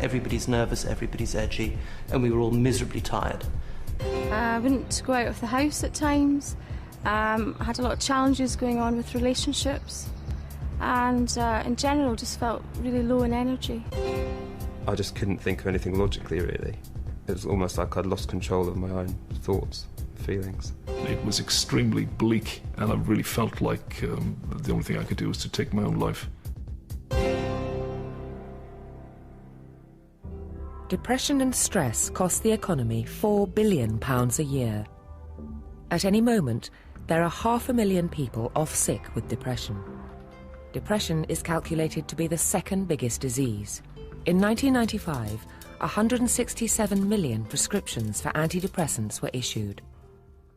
everybody's nervous, everybody's edgy, and we were all miserably tired. I wouldn't go out of the house at times. I had a lot of challenges going on with relationships, and in general just felt really low in energy. I just couldn't think of anything logically, really. It was almost like I'd lost control of my own thoughts, feelings. It was extremely bleak, and I really felt like the only thing I could do was to take my own life. Depression and stress cost the economy £4 billion a year. At any moment, there are 500,000 people off sick with depression. Depression is calculated to be the second biggest disease. In 1995, 167 million prescriptions for antidepressants were issued.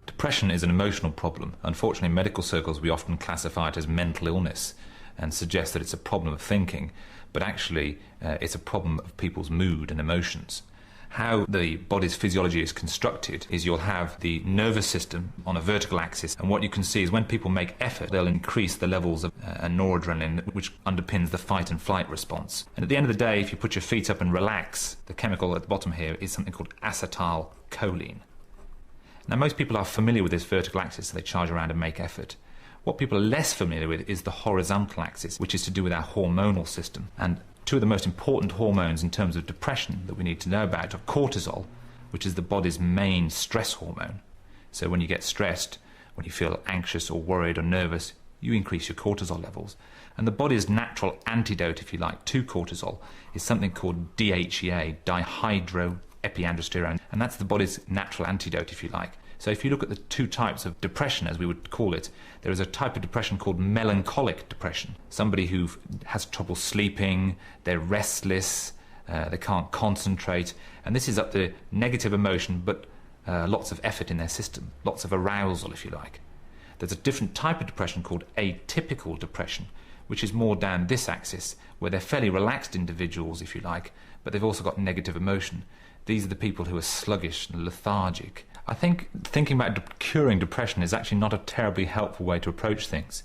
Depression is an emotional problem. Unfortunately, in medical circles, we often classify it as mental illness and suggest that it's a problem of thinking, but actually it's a problem of people's mood and emotions. How the body's physiology is constructed is you'll have the nervous system on a vertical axis, and what you can see is when people make effort, they'll increase the levels of noradrenaline, which underpins the fight and flight response. And at the end of the day, if you put your feet up and relax, the chemical at the bottom here is something called acetylcholine. Now, most people are familiar with this vertical axis, so they charge around and make effort. What people are less familiar with is the horizontal axis, which is to do with our hormonal system. And two of the most important hormones in terms of depression that we need to know about are cortisol, which is the body's main stress hormone. So when you get stressed, when you feel anxious or worried or nervous, you increase your cortisol levels. And the body's natural antidote, if you like, to cortisol is something called DHEA, dihydroepiandrosterone, and that's the body's natural antidote, if you like. So if you look at the two types of depression, as we would call it, there is a type of depression called melancholic depression. Somebody who has trouble sleeping, they're restless, they can't concentrate, and this is up to negative emotion, but lots of effort in their system, lots of arousal, if you like. There's a different type of depression called atypical depression, which is more down this axis, where they're fairly relaxed individuals, if you like, but they've also got negative emotion. These are the people who are sluggish and lethargic. I think thinking about curing depression is actually not a terribly helpful way to approach things.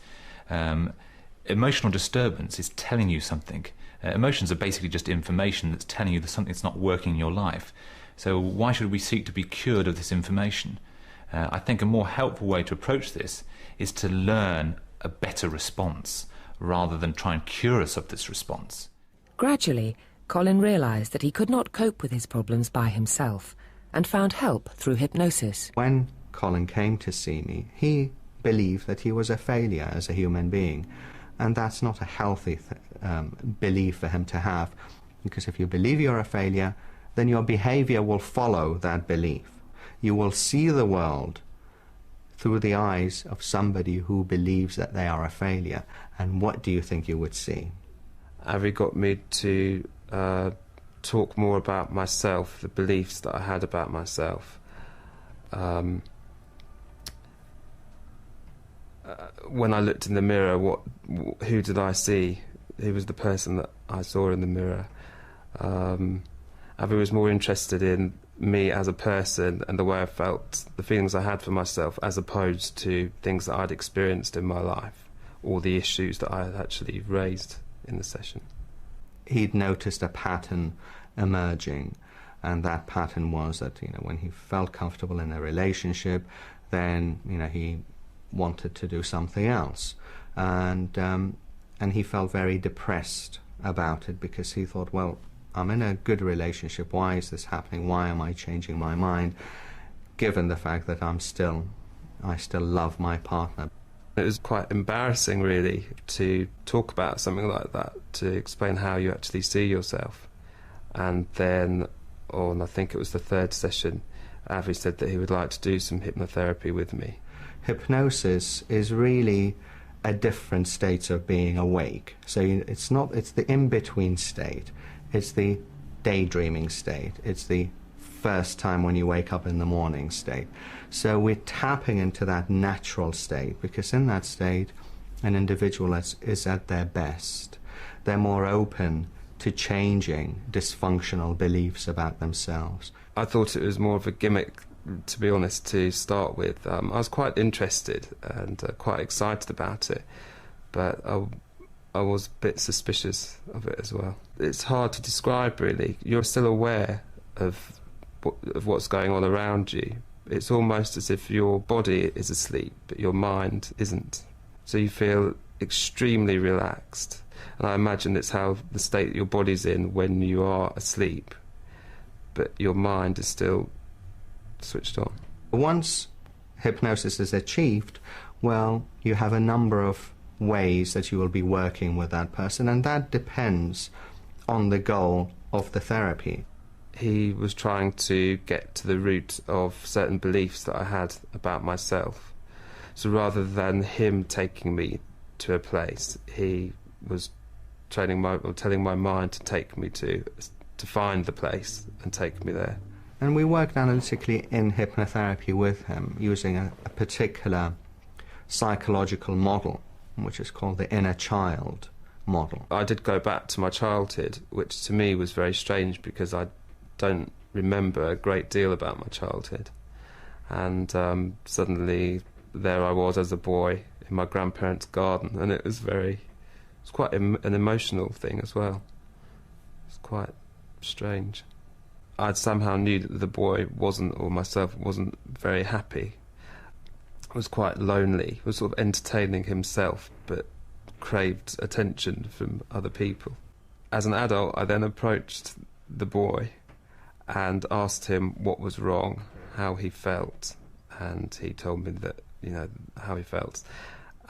Emotional disturbance is telling you something. Emotions are basically just information that's telling you that something's not working in your life. So why should we seek to be cured of this information? I think a more helpful way to approach this is to learn a better response rather than try and cure us of this response. Gradually, Colin realised that he could not cope with his problems by himself and found help through hypnosis. When Colin came to see me, he believed that he was a failure as a human being, and that's not a healthy belief for him to have, because if you believe you're a failure, then your behaviour will follow that belief. You will see the world through the eyes of somebody who believes that they are a failure, and what do you think you would see? Avi got me to talk more about myself, the beliefs that I had about myself. When I looked in the mirror, who did I see? Who was the person that I saw in the mirror? Avi was more interested in me as a person and the way I felt, the feelings I had for myself, as opposed to things that I'd experienced in my life or the issues that I had actually raised in the session. He'd noticed a pattern emerging, and that pattern was that, when he felt comfortable in a relationship, then, he wanted to do something else. And he felt very depressed about it, because he thought, well, I'm in a good relationship, why is this happening? Why am I changing my mind, given the fact that I still love my partner? It was quite embarrassing, really, to talk about something like that, to explain how you actually see yourself. And then, I think it was the third session, Avi said that he would like to do some hypnotherapy with me. Hypnosis is really a different state of being awake. So it's the in-between state. It's the daydreaming state. It's the first time when you wake up in the morning state. So we're tapping into that natural state, because in that state an individual is at their best. They're more open to changing dysfunctional beliefs about themselves. I thought it was more of a gimmick, to be honest, to start with. I was quite interested and quite excited about it, but I was a bit suspicious of it as well. It's hard to describe, really. You're still aware of what's going on around you. It's almost as if your body is asleep, but your mind isn't. So you feel extremely relaxed. And I imagine it's how the state your body's in when you are asleep, but your mind is still switched on. Once hypnosis is achieved, well, you have a number of ways that you will be working with that person, and that depends on the goal of the therapy. He was trying to get to the root of certain beliefs that I had about myself. So rather than him taking me to a place, he was telling my mind to take me to find the place and take me there. And we worked analytically in hypnotherapy with him using a particular psychological model, which is called the inner child model. I did go back to my childhood, which to me was very strange because I don't remember a great deal about my childhood. And suddenly there I was as a boy in my grandparents' garden, and it was quite an emotional thing as well. It was quite strange. I somehow knew that the boy wasn't very happy. Was quite lonely, was sort of entertaining himself, but craved attention from other people. As an adult, I then approached the boy and asked him what was wrong, how he felt, and he told me that, how he felt.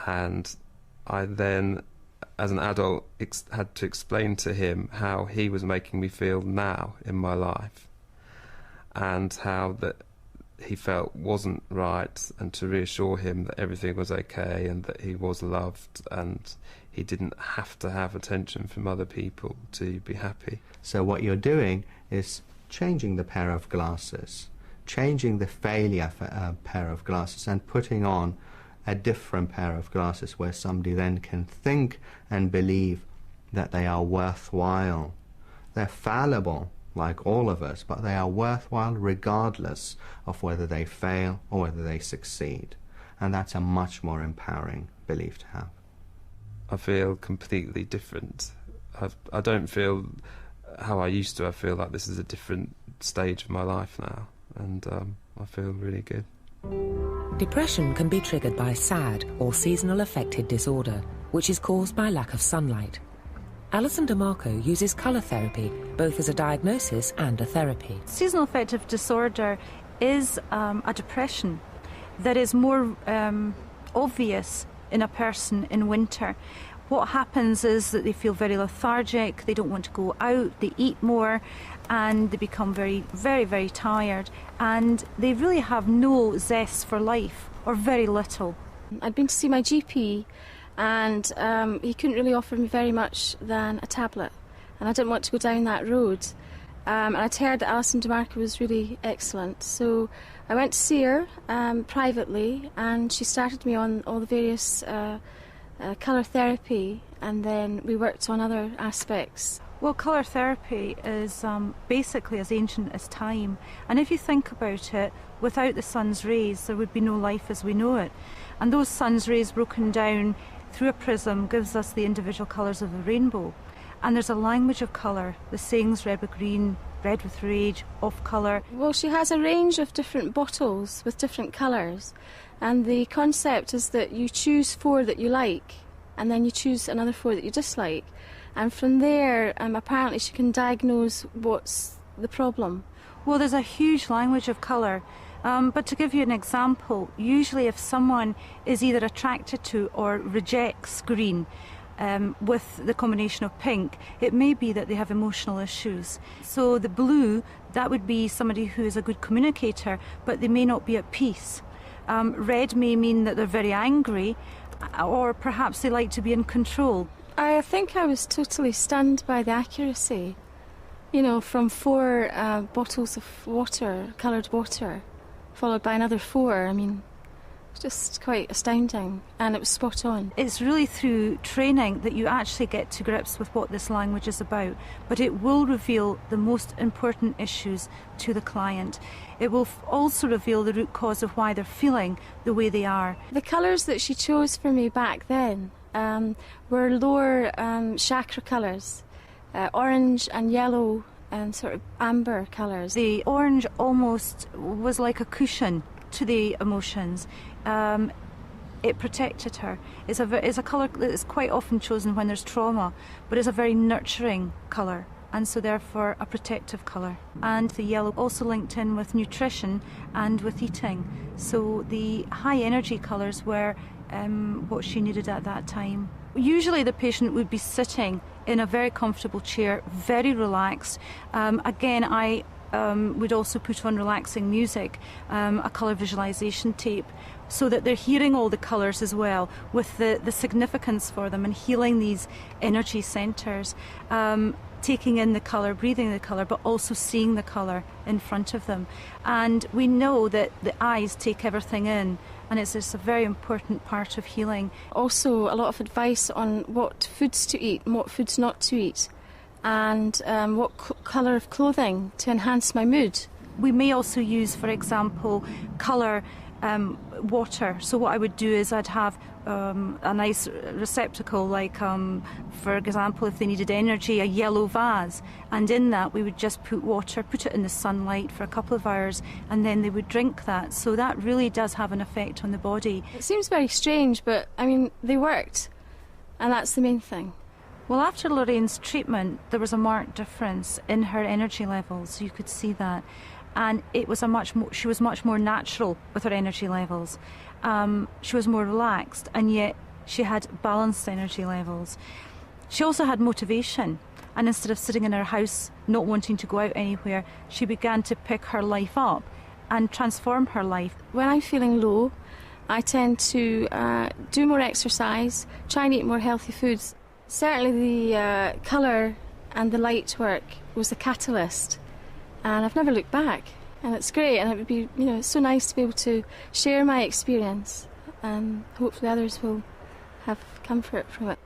And I then, as an adult, had to explain to him how he was making me feel now in my life, and how that he felt wasn't right, and to reassure him that everything was okay and that he was loved and he didn't have to have attention from other people to be happy. So what you're doing is changing the pair of glasses, changing the failure pair of glasses and putting on a different pair of glasses where somebody then can think and believe that they are worthwhile. They're fallible, like all of us, but they are worthwhile regardless of whether they fail or whether they succeed. And that's a much more empowering belief to have. I feel completely different. I don't feel how I used to. I feel like this is a different stage of my life now, and I feel really good. Depression can be triggered by SAD, or seasonal affective disorder, which is caused by lack of sunlight. Alison Demarco uses colour therapy both as a diagnosis and a therapy. Seasonal affective disorder is a depression that is more obvious in a person in winter. What happens is that they feel very lethargic, they don't want to go out, they eat more, and they become very, very, very tired, and they really have no zest for life, or very little. I'd been to see my GP, and he couldn't really offer me very much than a tablet, and I didn't want to go down that road. And I'd heard that Alison Demarco was really excellent, so I went to see her privately, and she started me on all the various colour therapy, and then we worked on other aspects. Well, colour therapy is basically as ancient as time, and if you think about it, without the sun's rays there would be no life as we know it, and those sun's rays broken down through a prism gives us the individual colours of the rainbow. And there's a language of colour, the sayings red with green, red with rage, off colour. Well, she has a range of different bottles with different colours, and the concept is that you choose 4 that you like, and then you choose another 4 that you dislike, and from there apparently she can diagnose what's the problem. Well, there's a huge language of colour, but to give you an example, usually if someone is either attracted to or rejects green, with the combination of pink, it may be that they have emotional issues. So the blue, that would be somebody who is a good communicator, but they may not be at peace. Red may mean that they're very angry, or perhaps they like to be in control. I think I was totally stunned by the accuracy. From 4 bottles of water, coloured water, followed by another 4. It's just quite astounding, and it was spot on. It's really through training that you actually get to grips with what this language is about, but it will reveal the most important issues to the client. It will also reveal the root cause of why they're feeling the way they are. The colours that she chose for me back then were lower chakra colours, orange and yellow and sort of amber colours. The orange almost was like a cushion to the emotions. It protected her. It's a colour that is quite often chosen when there's trauma, but it's a very nurturing colour, and so therefore a protective colour. And the yellow also linked in with nutrition and with eating. So the high energy colours were what she needed at that time. Usually the patient would be sitting in a very comfortable chair, very relaxed. Again, I would also put on relaxing music, a colour visualisation tape, so that they're hearing all the colours as well, with the significance for them and healing these energy centres. Taking in the colour, breathing the colour, but also seeing the colour in front of them. And we know that the eyes take everything in, and it's just a very important part of healing. Also, a lot of advice on what foods to eat and what foods not to eat, and what colour of clothing to enhance my mood. We may also use, for example, colour water. So what I would do is I'd have a nice receptacle, like for example, if they needed energy, a yellow vase, and in that we would just put water, put it in the sunlight for a couple of hours, and then they would drink that. So that really does have an effect on the body. It seems very strange, but I mean, they worked, and that's the main thing. Well, after Lorraine's treatment, there was a marked difference in her energy levels. You could see that. And it was she was much more natural with her energy levels. She was more relaxed, and yet she had balanced energy levels. She also had motivation, and instead of sitting in her house not wanting to go out anywhere, she began to pick her life up and transform her life. When I'm feeling low, I tend to do more exercise, try and eat more healthy foods. Certainly the colour and the light work was the catalyst. And I've never looked back, and it's great, and it would be, it's so nice to be able to share my experience, and hopefully others will have comfort from it.